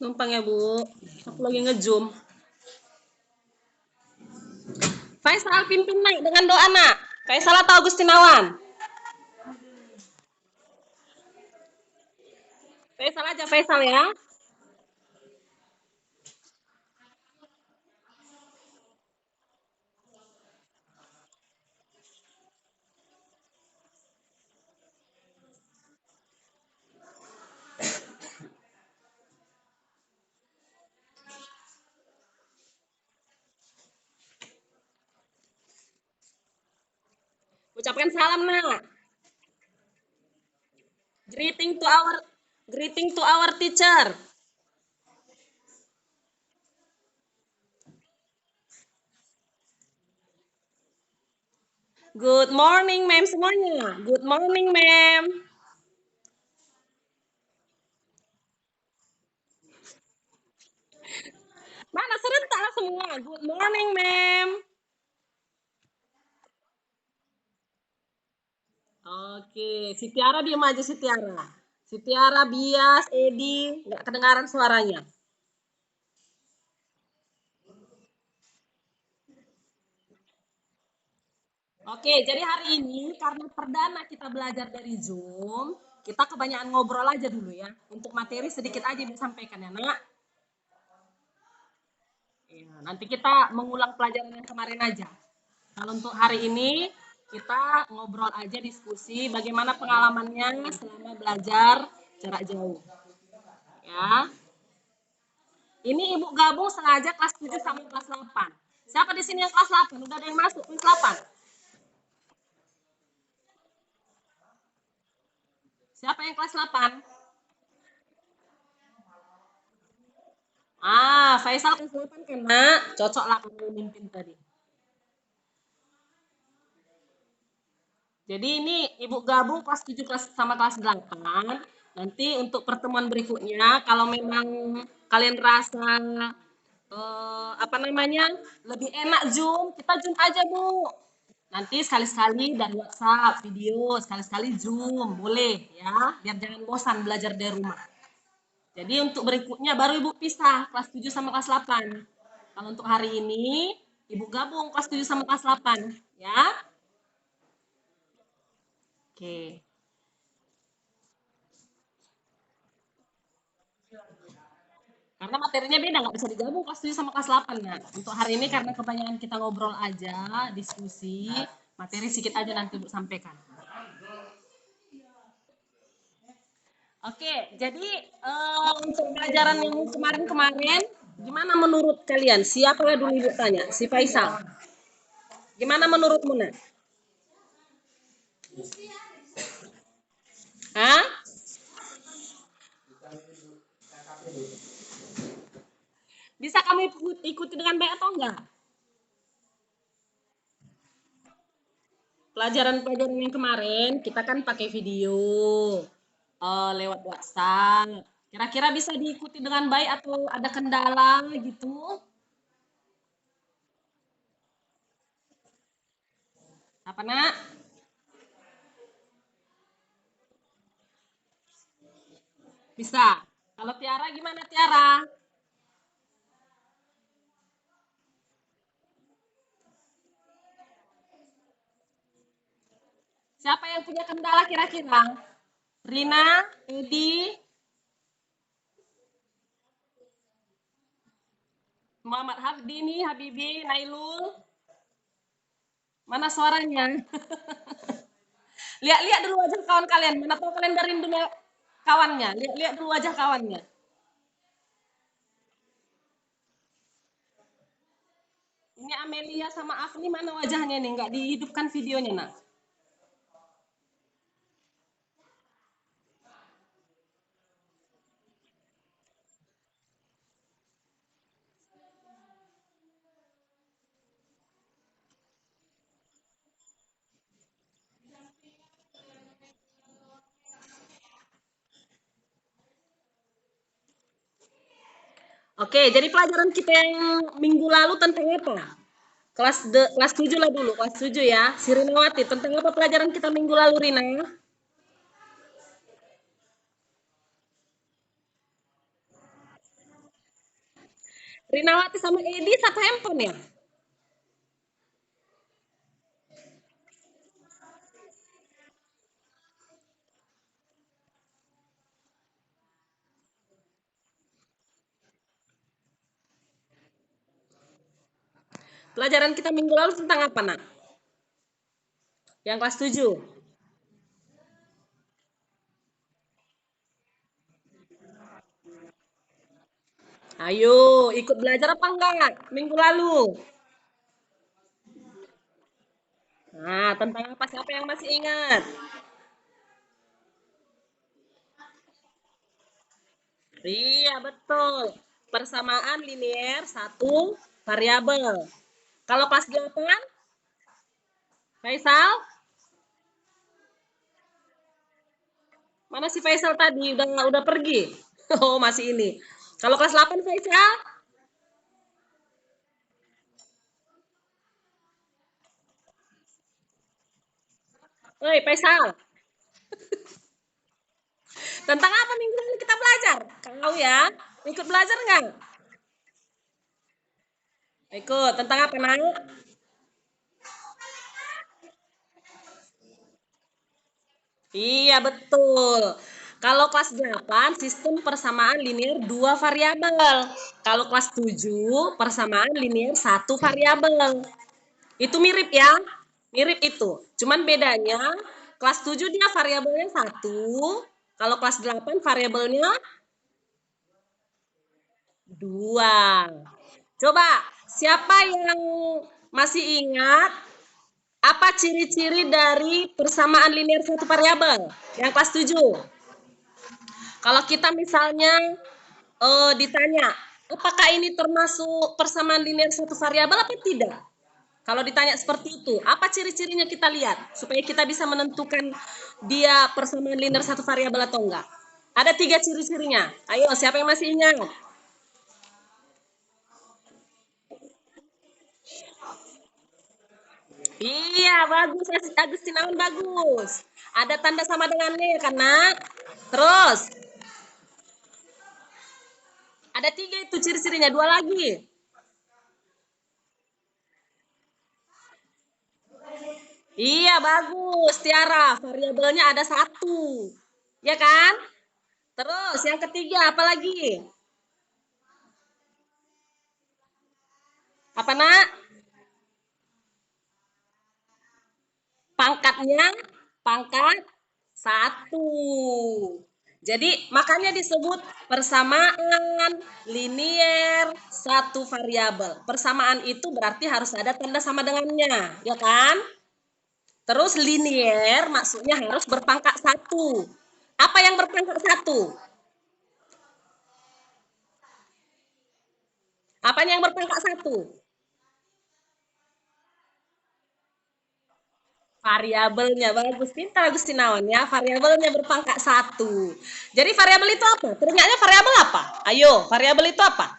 Numpang ya, Bu. Aku lagi nge-zoom. Faisal pimpin naik dengan doa, Nak. Faisal atau Agustinawan? Faisal aja, Faisal ya. Ucapkan salam, Nak. Greeting to our teacher. Good morning, ma'am semuanya. Good morning, ma'am. Mana serentak semua. Good morning, ma'am. Oke, si Tiara diam aja si Tiara. Si Tiara, Bias, Edi, nggak kedengaran suaranya. Oke, jadi hari ini karena perdana kita belajar dari Zoom, kita kebanyakan ngobrol aja dulu ya. Untuk materi sedikit aja disampaikan ya, Nak. Ya, nanti kita mengulang pelajaran yang kemarin aja. Kalau untuk hari ini kita ngobrol aja diskusi bagaimana pengalamannya selama belajar jarak jauh. Ya. Ini Ibu gabung sengaja kelas 7 sama kelas 8. Siapa di sini yang kelas 8? Udah ada yang masuk kelas 8? Siapa yang kelas 8? Faisal kelas 8 kan, Nak? Cocok lah kamu mimpin tadi. Jadi ini Ibu gabung kelas 7 sama kelas 8. Nanti untuk pertemuan berikutnya kalau memang kalian rasa apa namanya? Lebih enak Zoom, kita Zoom aja, Bu. Nanti sekali-sekali dari WhatsApp, video, sekali-sekali Zoom, boleh ya, biar jangan bosan belajar dari rumah. Jadi untuk berikutnya baru Ibu pisah kelas 7 sama kelas 8. Kalau untuk hari ini Ibu gabung kelas 7 sama kelas 8 ya. Oke. Karena materinya beda, nggak bisa digabung kelas 7 sama kelas 8 ya. Untuk hari ini karena kebanyakan kita ngobrol aja, diskusi, materi sedikit aja nanti Ibu sampaikan. Oke, jadi untuk pelajaran yang kemarin-kemarin, gimana menurut kalian? Siapa dulu Ibu tanya? Si Faisal. Gimana menurutmu, Nak? Hah? Bisa kami ikuti dengan baik atau enggak? Pelajaran-pelajaran yang kemarin kita kan pakai video lewat WhatsApp. Kira-kira bisa diikuti dengan baik atau ada kendala gitu? Apa, Nak? Bisa. Kalau Tiara gimana, Tiara? Siapa yang punya kendala kira-kira? Rina, Edi, Muhammad Hafdini, Habibi, Nailul. Mana suaranya? Lihat-lihat dulu wajah kawan kalian. Mana tahu kalian dari dunia kawannya. Lihat-lihat dulu wajah kawannya. Ini Amelia sama Afni mana wajahnya nih? Nggak dihidupkan videonya, Nak. Oke, jadi pelajaran kita yang minggu lalu tentang apa? Kelas 7 lah dulu, kelas 7 ya. Si Rinawati, tentang apa pelajaran kita minggu lalu, Rina? Rinawati sama Edi satu handphone ya? Pelajaran kita minggu lalu tentang apa, Nak? Yang kelas 7. Ayo, ikut belajar apa enggak minggu lalu? Nah, tentang apa? Siapa yang masih ingat? Iya, betul. Persamaan linier satu variabel. Kalau kelas 8, Faisal, mana si Faisal tadi? Udah pergi. Oh, masih ini. Kalau kelas 8 Faisal, oi Faisal, tentang apa minggu lalu kita belajar? Kau ya, ikut belajar nggak? Ikut. Tentang apa, Nak? Iya, betul. Kalau kelas 8 sistem persamaan linear 2 variabel. Kalau kelas 7 persamaan linear satu variabel. Itu mirip ya? Mirip itu. Cuman bedanya kelas 7 dia variabelnya satu, kalau kelas 8 variabelnya dua. Coba, siapa yang masih ingat apa ciri-ciri dari persamaan linear satu variabel? Yang kelas 7. Kalau kita misalnya ditanya, apakah ini termasuk persamaan linear satu variabel apa tidak? Kalau ditanya seperti itu, apa ciri-cirinya kita lihat supaya kita bisa menentukan dia persamaan linear satu variabel atau enggak? Ada 3 ciri-cirinya. Ayo, siapa yang masih ingat? Iya, bagus, Agustinawan bagus. Ada tanda sama dengannya ya kan, Nak? Terus, ada 3 itu ciri-cirinya, 2 lagi. Iya, bagus, Tiara. Variabelnya ada satu. Ya kan? Terus, yang ketiga, apa lagi? Apa, Nak? Pangkatnya pangkat satu. Jadi makanya disebut persamaan linier satu variabel. Persamaan itu berarti harus ada tanda sama dengannya, ya kan? Terus linier maksudnya harus berpangkat satu. Apa yang berpangkat satu? Apanya yang berpangkat satu? Variabelnya bagus, pintar Agustinawan ya. Variabelnya berpangkat satu. Jadi variabel itu apa? Ternyata variabel apa? Ayo, variabel itu apa?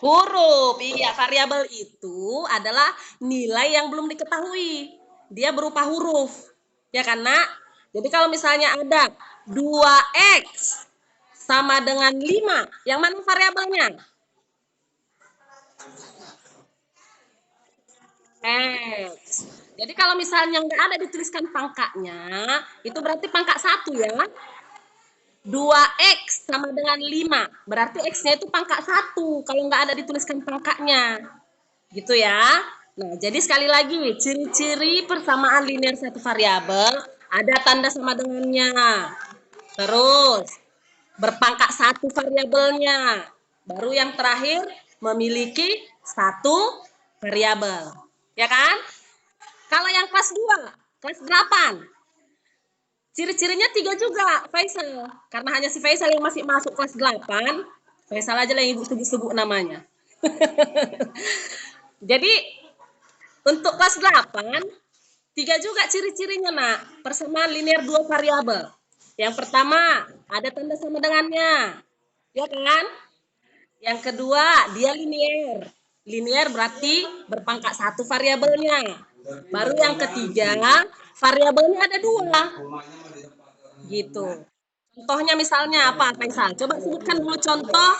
Huruf. Iya, variabel itu adalah nilai yang belum diketahui. Dia berupa huruf. Ya kan, Nak? Jadi kalau misalnya ada 2x sama dengan 5, yang mana variabelnya? X. Jadi kalau misalnya nggak ada dituliskan pangkatnya, itu berarti pangkat satu ya. 2x sama dengan 5. Berarti x-nya itu pangkat satu kalau nggak ada dituliskan pangkatnya. Gitu ya. Nah, jadi sekali lagi, ciri-ciri persamaan linear satu variabel ada tanda sama dengannya. Terus, berpangkat satu variabelnya. Baru yang terakhir, memiliki satu variabel. Ya kan? Kalau yang kelas 2, kelas 8, ciri-cirinya 3 juga, Faisal. Karena hanya si Faisal yang masih masuk kelas 8, Faisal aja lah yang ibu sebut-sebut namanya. Jadi, untuk kelas 8, 3 juga ciri-cirinya, Nak. Persamaan linear 2 variabel. Yang pertama, ada tanda sama dengannya. Ya kan? Yang kedua, dia linear. Linear berarti berpangkat satu variabelnya. Baru yang ketiga, variabelnya ada dua. Gitu. Contohnya misalnya apa, Faisal? Coba sebutkan dulu contoh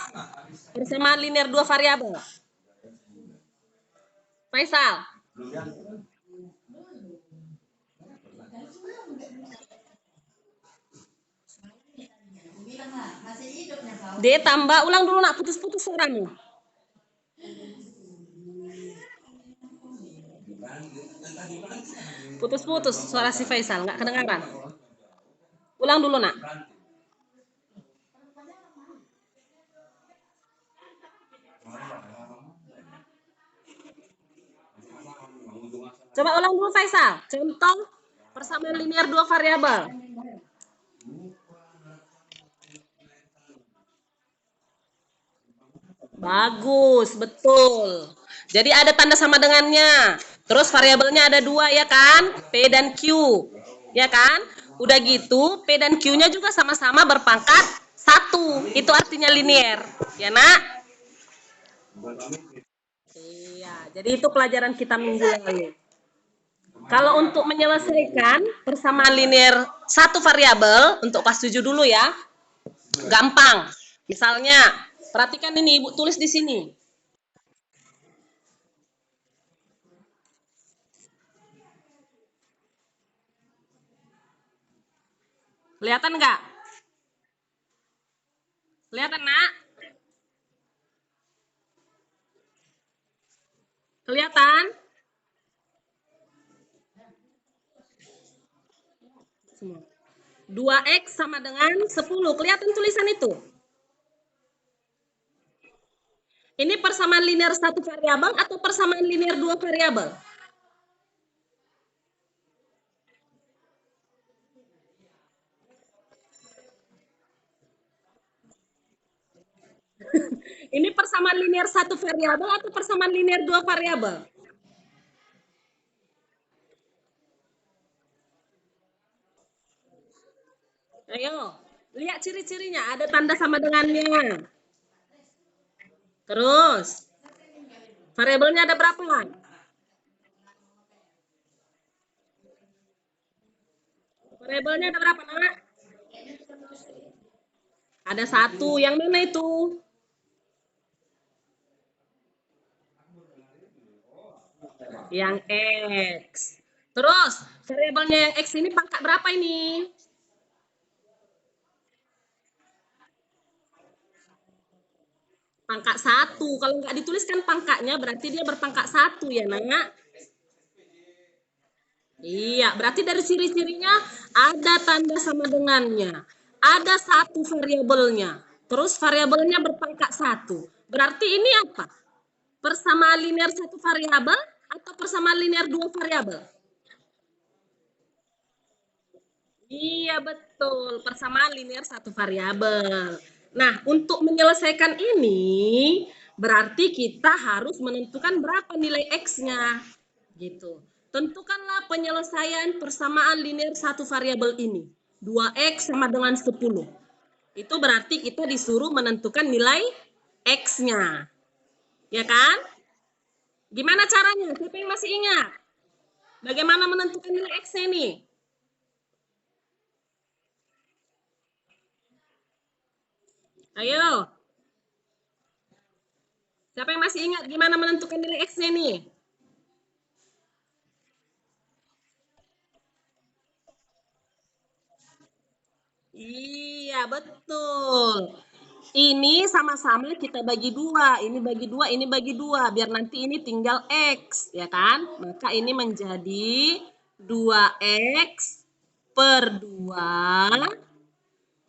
persamaan linear dua variabel. Faisal. D tambah, ulang dulu nak, putus-putus suaramu. Putus-putus suara si Faisal, nggak kedengaran. Ulang dulu nak. Coba ulang dulu Faisal. Contoh persamaan linear dua variabel. Bagus, betul. Jadi ada tanda sama dengannya. Terus variabelnya ada dua ya kan? P dan Q. Ya kan? Udah gitu, P dan Q-nya juga sama-sama berpangkat 1. Itu artinya linear. Ya nak? Iya, jadi itu pelajaran kita minggu lalu. Kalau untuk menyelesaikan persamaan linear satu variabel, untuk kelas 7 dulu ya, gampang. Misalnya, perhatikan ini, Ibu tulis di sini. Kelihatan nggak? Kelihatan, nak? Kelihatan? 2x sama dengan 10. Kelihatan tulisan itu? Ini persamaan linear satu variabel atau persamaan linear dua variabel? Ini persamaan linear satu variabel atau persamaan linear dua variabel? Ayo, lihat ciri-cirinya. Ada tanda sama dengannya. Terus, variabelnya ada berapa? Variabelnya ada berapa, nak? Ada satu. Yang mana itu? Yang X. Terus, variabelnya yang X ini pangkat berapa ini? Pangkat 1. Kalau nggak dituliskan pangkatnya, berarti dia berpangkat 1 ya, nak? Iya, berarti dari ciri-cirinya ada tanda sama dengannya. Ada satu variabelnya. Terus variabelnya berpangkat 1. Berarti ini apa? Persamaan linear satu variabel atau persamaan linear dua variabel? Iya, betul. Persamaan linear satu variabel. Nah, untuk menyelesaikan ini, berarti kita harus menentukan berapa nilai X-nya. Gitu. Tentukanlah penyelesaian persamaan linear satu variabel ini. 2X sama dengan 10. Itu berarti kita disuruh menentukan nilai X-nya. Ya kan? Gimana caranya? Siapa yang masih ingat? Bagaimana menentukan nilai X-nya ini? Ayo. Siapa yang masih ingat gimana menentukan nilai X-nya ini? Iya, betul. Ini sama-sama kita bagi dua. Ini bagi dua, ini bagi dua. Biar nanti ini tinggal X, ya kan? Maka ini menjadi 2X per 2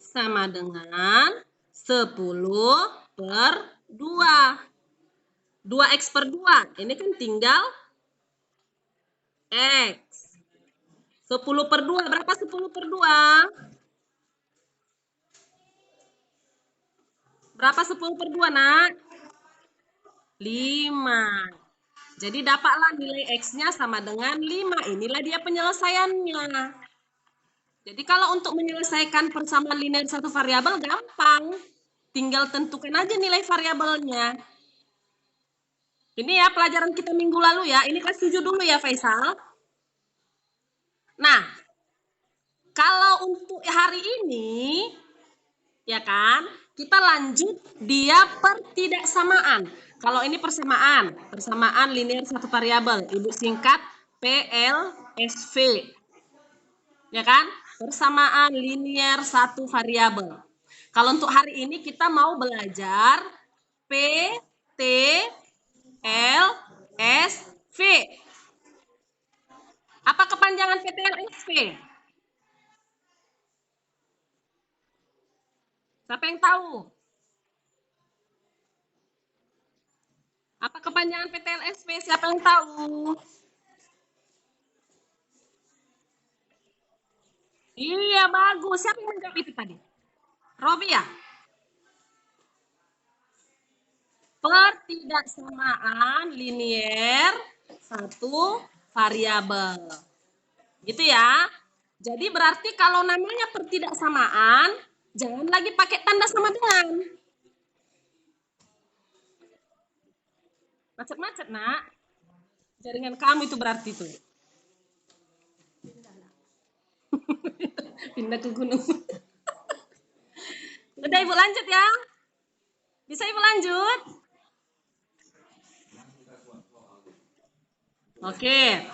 sama dengan 10 per 2. 2X per 2. Ini kan tinggal X. 10 per 2. Berapa 10 per 2? Berapa 10 per 2, nak? 5. Jadi dapatlah nilai X-nya sama dengan 5. Inilah dia penyelesaiannya. Jadi kalau untuk menyelesaikan persamaan linear satu variabel gampang. Tinggal tentukan aja nilai variabelnya. Ini ya pelajaran kita minggu lalu ya. Ini kelas 7 dulu ya Faisal. Nah, kalau untuk hari ini Ya kan? Kita lanjut dia pertidaksamaan. Kalau ini persamaan, persamaan linear satu variabel, Ibu singkat PLSV. Ya kan? Persamaan linear satu variabel. Kalau untuk hari ini kita mau belajar PTLSV. Apa kepanjangan PTLSV? Siapa yang tahu? Apa kepanjangan PTLSV? Siapa yang tahu? Iya, bagus. Siapa yang menjawab itu tadi? Robi ya? Pertidaksamaan linier satu variabel. Gitu ya. Jadi berarti kalau namanya pertidaksamaan, jangan lagi pakai tanda sama dengan. Macet-macet, nak. Jaringan kamu itu berarti tuh. Pindah ke gunung. Udah Ibu lanjut ya. Bisa Ibu lanjut? Oke.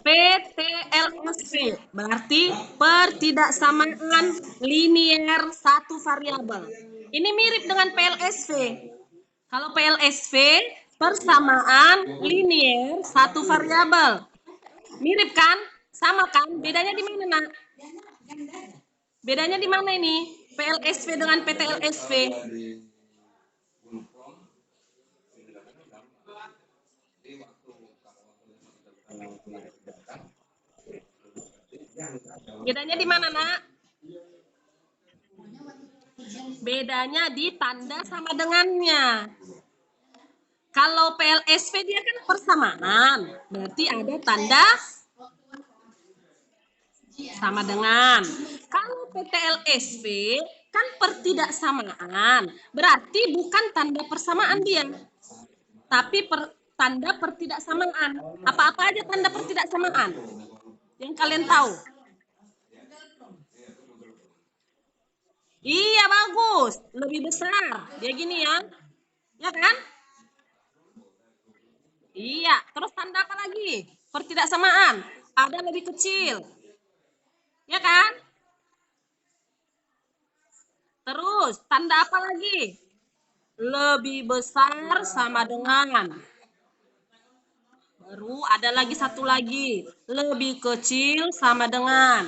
PTLSV berarti pertidaksamaan linier satu variabel. Ini mirip dengan PLSV. Kalau PLSV persamaan linier satu variabel. Mirip kan? Sama kan? Bedanya di mana, Nak? Bedanya di mana ini? PLSV dengan PTLSV. Bedanya di mana, Nak? Bedanya di tanda sama dengannya. Kalau PLSV dia kan persamaan, berarti ada tanda sama dengan. Kalau PTLSV kan pertidaksamaan, berarti bukan tanda persamaan dia, tapi tanda pertidaksamaan. Apa-apa aja tanda pertidaksamaan yang kalian tahu? Iya, bagus, lebih besar. Dia gini ya, ya kan? Iya, terus tanda apa lagi? Pertidaksamaan. Ada lebih kecil. Ya kan? Terus, tanda apa lagi? Lebih besar sama dengan. Baru ada lagi satu lagi. Lebih kecil sama dengan.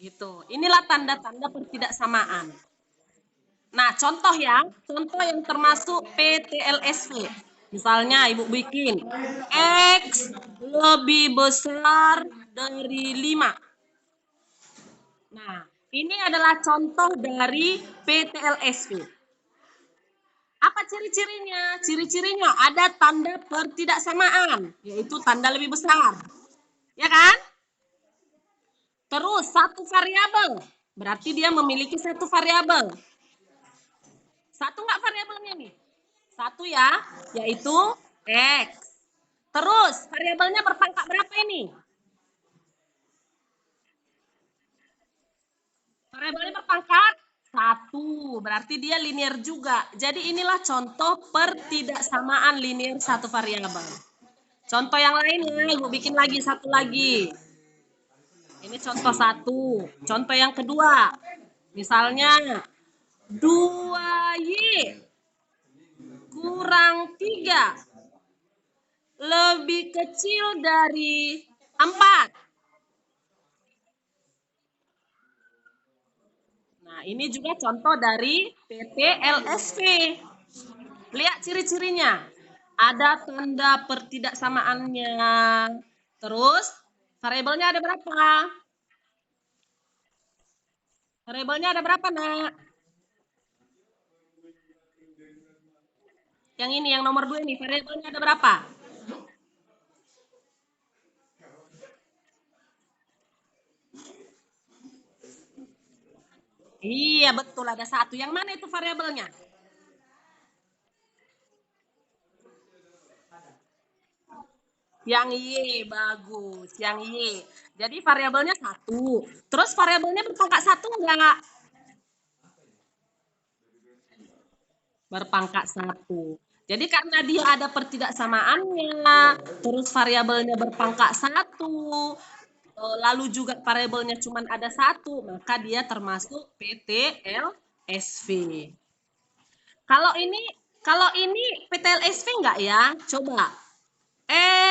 Gitu. Inilah tanda-tanda pertidaksamaan. Nah, contoh ya. Contoh yang termasuk PTLSV. Misalnya Ibu bikin X lebih besar dari 5. Nah, ini adalah contoh dari PTLSV. Apa ciri-cirinya? Ciri-cirinya ada tanda pertidaksamaan, yaitu tanda lebih besar. Ya kan? Terus satu variabel, berarti dia memiliki satu variabel. Satu nggak variabelnya nih? Satu ya, yaitu X. Terus variabelnya berpangkat berapa ini? Variabelnya berpangkat 1, berarti dia linear juga. Jadi inilah contoh pertidaksamaan linear satu variabel. Contoh yang lainnya, Ibu bikin lagi satu lagi. Ini contoh satu. Contoh yang kedua, misalnya 2Y kurang 3 lebih kecil dari 4. Nah, ini juga contoh dari PTLSV. Lihat ciri-cirinya. Ada tanda pertidaksamaannya. Terus, variabelnya ada berapa? Variabelnya ada berapa, Nak? Yang ini, yang nomor 2 ini, variabelnya ada berapa? Iya, betul, ada satu. Yang mana itu variabelnya? Yang Y, bagus. Yang Y. Jadi variabelnya 1. Terus variabelnya berpangkat 1 enggak? Berpangkat 1. Jadi karena dia ada pertidaksamaannya, terus variabelnya berpangkat 1, lalu juga variabelnya cuma ada 1, maka dia termasuk PTLSV. Kalau ini PTLSV enggak ya? Coba.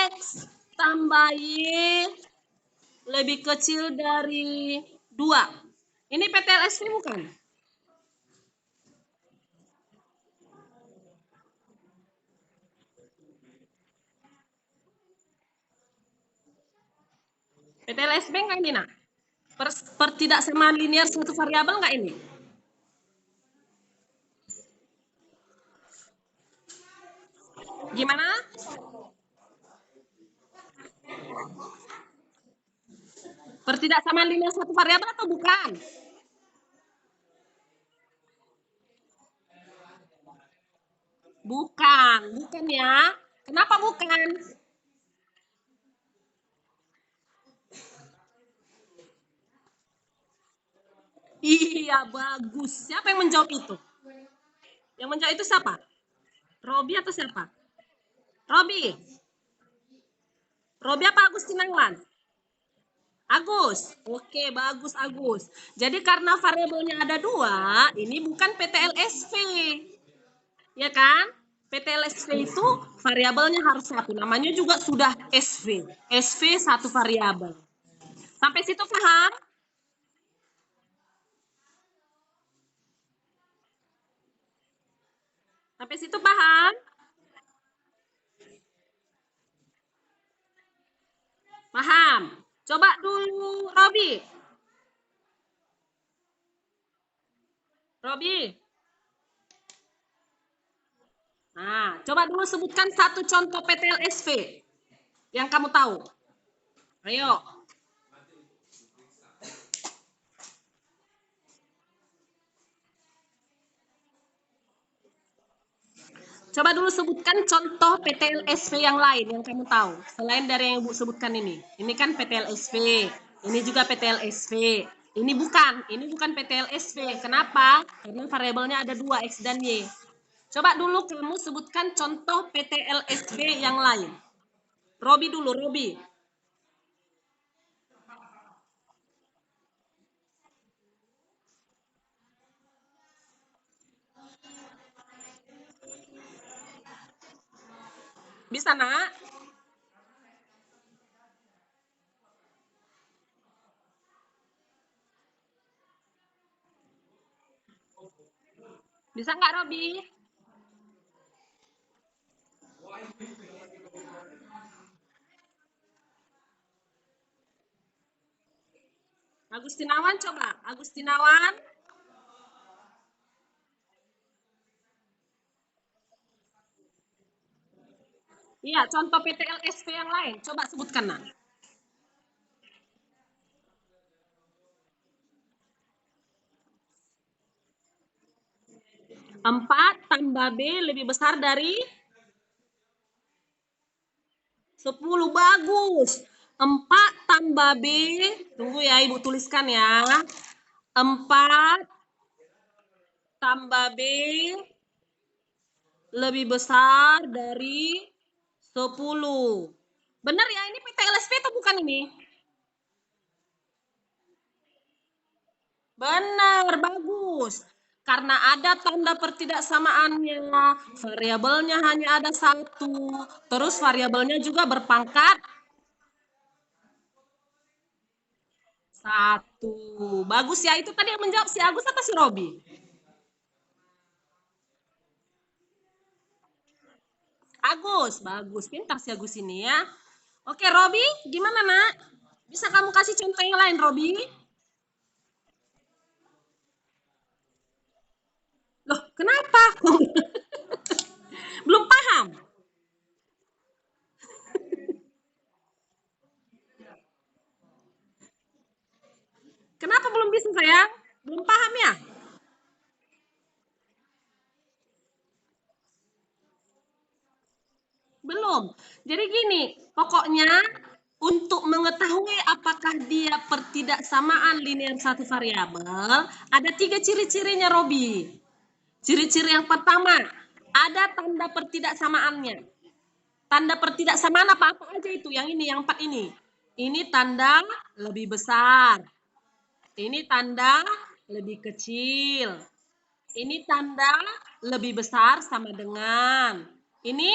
X tambah Y lebih kecil dari 2. Ini PTLSV bukan? PTLSV enggak ini, nak? Pertidaksamaan linear suatu variabel enggak ini? Gimana? Pertidaksamaan linear suatu variabel atau bukan? Bukan, bukan ya. Kenapa bukan? Iya, bagus. Siapa yang menjawab itu? Yang menjawab itu siapa? Robi atau siapa? Robi. Robi apa Agus Tinanglan? Agus. Oke, bagus Agus. Jadi karena variabelnya ada 2, ini bukan PTLSV. Ya kan? PTLSV itu variabelnya harus 1. Namanya juga sudah SV. SV satu variabel. Sampai situ paham? Sampai situ paham? Paham? Coba dulu Robi. Robi. Nah, coba dulu sebutkan satu contoh PTLSV yang kamu tahu. Ayo. Coba dulu sebutkan contoh PTLSV yang lain yang kamu tahu. Selain dari yang Ibu sebutkan ini. Ini kan PTLSV. Ini juga PTLSV. Ini bukan PTLSV. Kenapa? Karena variabelnya ada 2, X dan Y. Coba dulu kamu sebutkan contoh PTLSV yang lain. Robi dulu, Robi. Bisa, nak? Bisa nggak, Robi? Agustinawan coba. Agustinawan. Iya, contoh PTLSV yang lain. Coba sebutkan, nak. 4 tambah B lebih besar dari 10. Bagus. 4 tambah B. Tunggu ya, Ibu tuliskan ya. 4 tambah B lebih besar dari 10. Benar ya, ini PTLSV atau bukan ini? Benar, bagus. Karena ada tanda pertidaksamaannya, variabelnya hanya ada 1, terus variabelnya juga berpangkat 1. Bagus ya, itu tadi yang menjawab si Agus atau si Robi? Agus, bagus. Pintar si Agus ini ya. Oke, Robi, gimana, nak? Bisa kamu kasih contoh yang lain, Robi? Loh, kenapa? Belum paham? Kenapa belum bisa, sayang? Belum paham ya? Belum. Jadi gini, pokoknya untuk mengetahui apakah dia pertidaksamaan linear satu variabel, ada 3 ciri-cirinya, Robi. Ciri-ciri yang pertama, ada tanda pertidaksamaannya. Tanda pertidaksamaan apa-apa aja itu, yang ini, yang 4 ini. Ini tanda lebih besar. Ini tanda lebih kecil. Ini tanda lebih besar sama dengan. Ini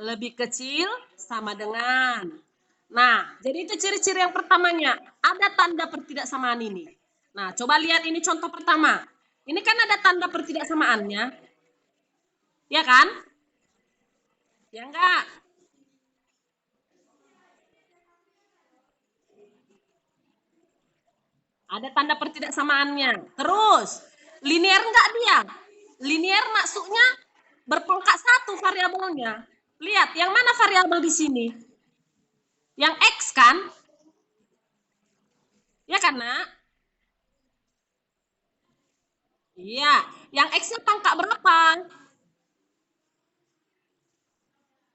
lebih kecil sama dengan. Nah, jadi itu ciri-ciri yang pertamanya. Ada tanda pertidaksamaan ini. Nah, coba lihat ini contoh pertama. Ini kan ada tanda pertidaksamaannya. Ya kan? Ya enggak? Ada tanda pertidaksamaannya. Terus, linear enggak dia? Linear maksudnya berpangkat satu variabelnya. Lihat, yang mana variabel di sini? Yang X kan? Ya kan, Nak? Iya. Yang X-nya pangkat berapa?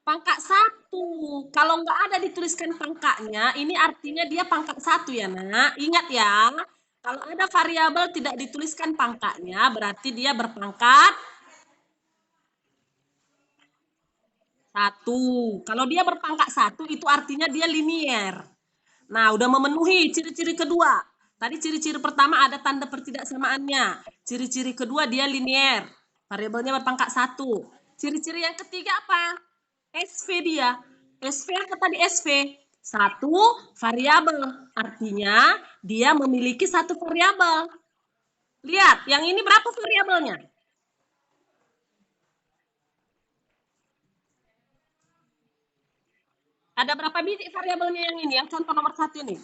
Pangkat satu. Kalau nggak ada dituliskan pangkatnya, ini artinya dia pangkat satu ya, Nak. Ingat ya, kalau ada variabel tidak dituliskan pangkatnya, berarti dia berpangkat satu. Kalau dia berpangkat satu, itu artinya dia linier. Nah, udah memenuhi ciri-ciri kedua. Tadi ciri-ciri pertama ada tanda pertidaksamaannya. Ciri-ciri kedua dia linier. Variabelnya berpangkat satu. Ciri-ciri yang ketiga apa? SV dia. SV apa tadi SV? Satu variabel. Artinya dia memiliki satu variabel. Lihat, yang ini berapa variabelnya? Ada berapa biji variabelnya yang ini? Yang contoh nomor satu ini.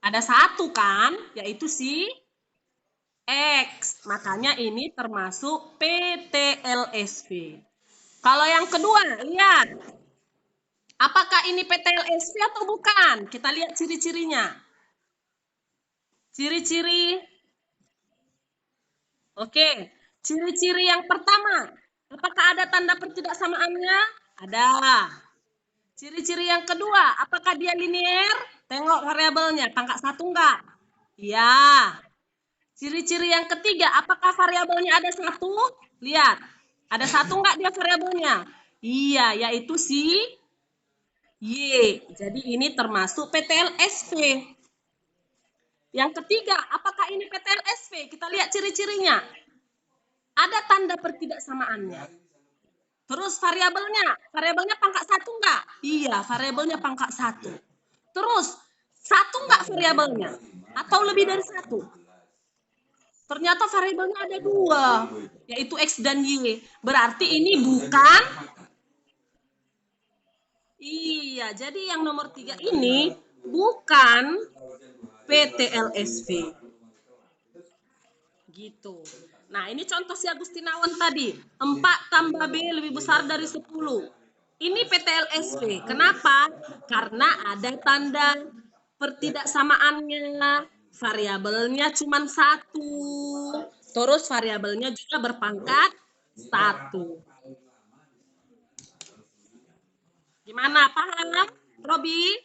Ada satu kan, yaitu si X. Makanya ini termasuk PTLSV. Kalau yang kedua, lihat. Apakah ini PTLSV atau bukan? Kita lihat ciri-cirinya. Ciri-ciri. Oke. Ciri-ciri yang pertama. Apakah ada tanda pertidaksamaannya? Ada. Ciri-ciri yang kedua. Apakah dia linier? Tengok variabelnya. Pangkat satu enggak? Iya. Ciri-ciri yang ketiga, apakah variabelnya ada satu? Lihat, ada satu enggak dia variabelnya? Iya, yaitu si Y. Jadi ini termasuk PTLSV. Yang ketiga, apakah ini PTLSV? Kita lihat ciri-cirinya. Ada tanda pertidaksamaannya. Terus variabelnya pangkat satu enggak? Iya, variabelnya pangkat satu. Terus, satu enggak variabelnya? Atau lebih dari satu? Ternyata variabelnya ada dua, yaitu X dan Y. Berarti ini bukan. Iya, jadi yang nomor 3 ini bukan PTLSV. Gitu. Nah, ini contoh si Agustinawan tadi. 4 tambah B lebih besar dari 10. Ini PTLSV. Kenapa? Karena ada tanda pertidaksamaannya. Variabelnya cuma satu. Terus variabelnya juga berpangkat satu. Gimana? Paham, Robi?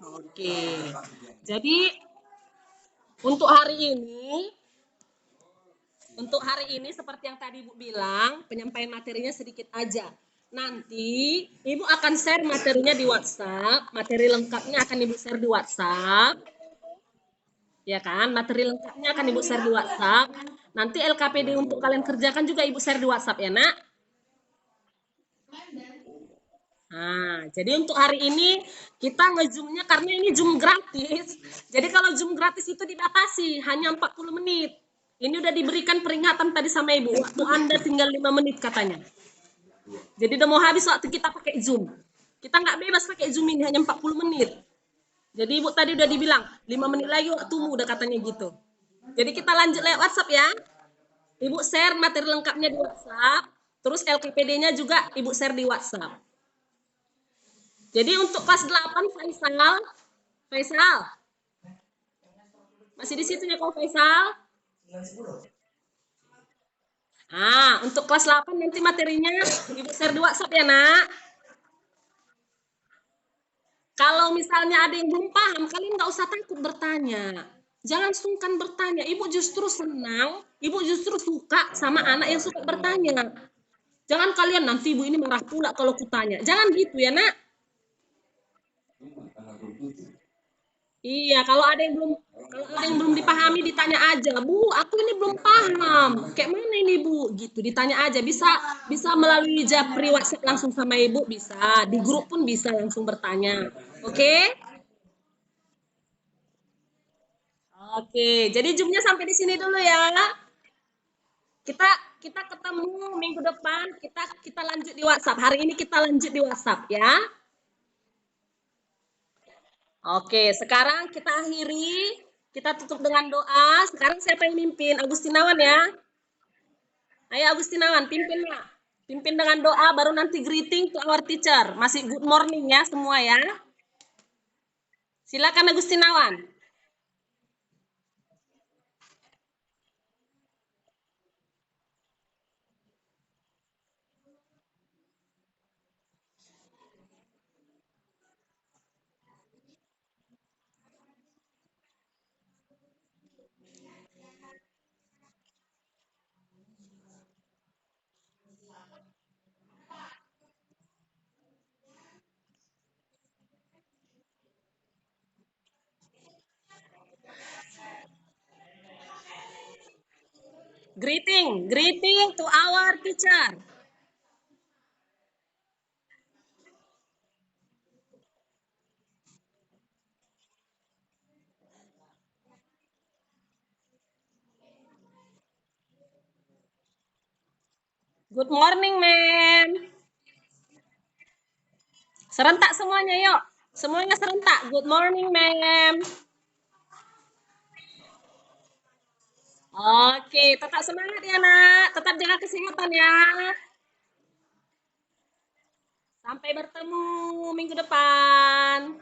Oke. Jadi untuk hari ini seperti yang tadi Ibu bilang, penyampaian materinya sedikit aja. Nanti Ibu akan share materinya di WhatsApp, materi lengkapnya akan Ibu share di WhatsApp. Ya kan? Materi lengkapnya akan Ibu share di WhatsApp. Nanti LKPD untuk kalian kerjakan juga Ibu share di WhatsApp ya, Nak? Nah, jadi untuk hari ini kita nge-zoom-nya karena ini Zoom gratis. Jadi kalau Zoom gratis itu dibatasi hanya 40 menit. Ini udah diberikan peringatan tadi sama Ibu, waktu Anda tinggal 5 menit katanya. Jadi udah mau habis waktu kita pakai Zoom. Kita nggak bebas pakai Zoom ini hanya 40 menit. Jadi Ibu tadi udah dibilang 5 menit lagi waktumu udah katanya gitu. Jadi kita lanjut lewat WhatsApp ya. Ibu share materi lengkapnya di WhatsApp, terus LKPD-nya juga Ibu share di WhatsApp. Jadi untuk kelas 8 Faisal, Faisal, masih di situ ya kau Faisal? Untuk kelas 8 nanti materinya Ibu share di WhatsApp ya, Nak. Kalau misalnya ada yang belum paham, kalian nggak usah takut bertanya. Jangan sungkan bertanya. Ibu justru senang, ibu justru suka sama anak yang suka bertanya. Jangan kalian nanti ibu ini marah pula kalau kutanya. Jangan gitu ya, Nak. Iya, kalau ada yang belum dipahami ditanya aja, Bu, aku ini belum paham. Kayak mana ini, Bu? Gitu, ditanya aja. Bisa bisa melalui japri WhatsApp langsung sama Ibu bisa. Di grup pun bisa langsung bertanya. Oke? Oke, jadi Zoom-nya sampai di sini dulu ya. Kita kita ketemu minggu depan, kita kita lanjut di WhatsApp. Hari ini kita lanjut di WhatsApp ya. Oke, sekarang kita akhiri, kita tutup dengan doa. Sekarang siapa yang mimpin? Agustinawan ya. Ayo Agustinawan, pimpin ya. Pimpin dengan doa, baru nanti greeting to our teacher. Masih good morning ya semua ya. Silakan Agustinawan. Greeting to our teacher. Good morning, ma'am. Serentak semuanya, yuk. Semuanya serentak. Good morning, ma'am. Oke, tetap semangat ya, Nak. Tetap jaga kesehatan ya. Sampai bertemu minggu depan.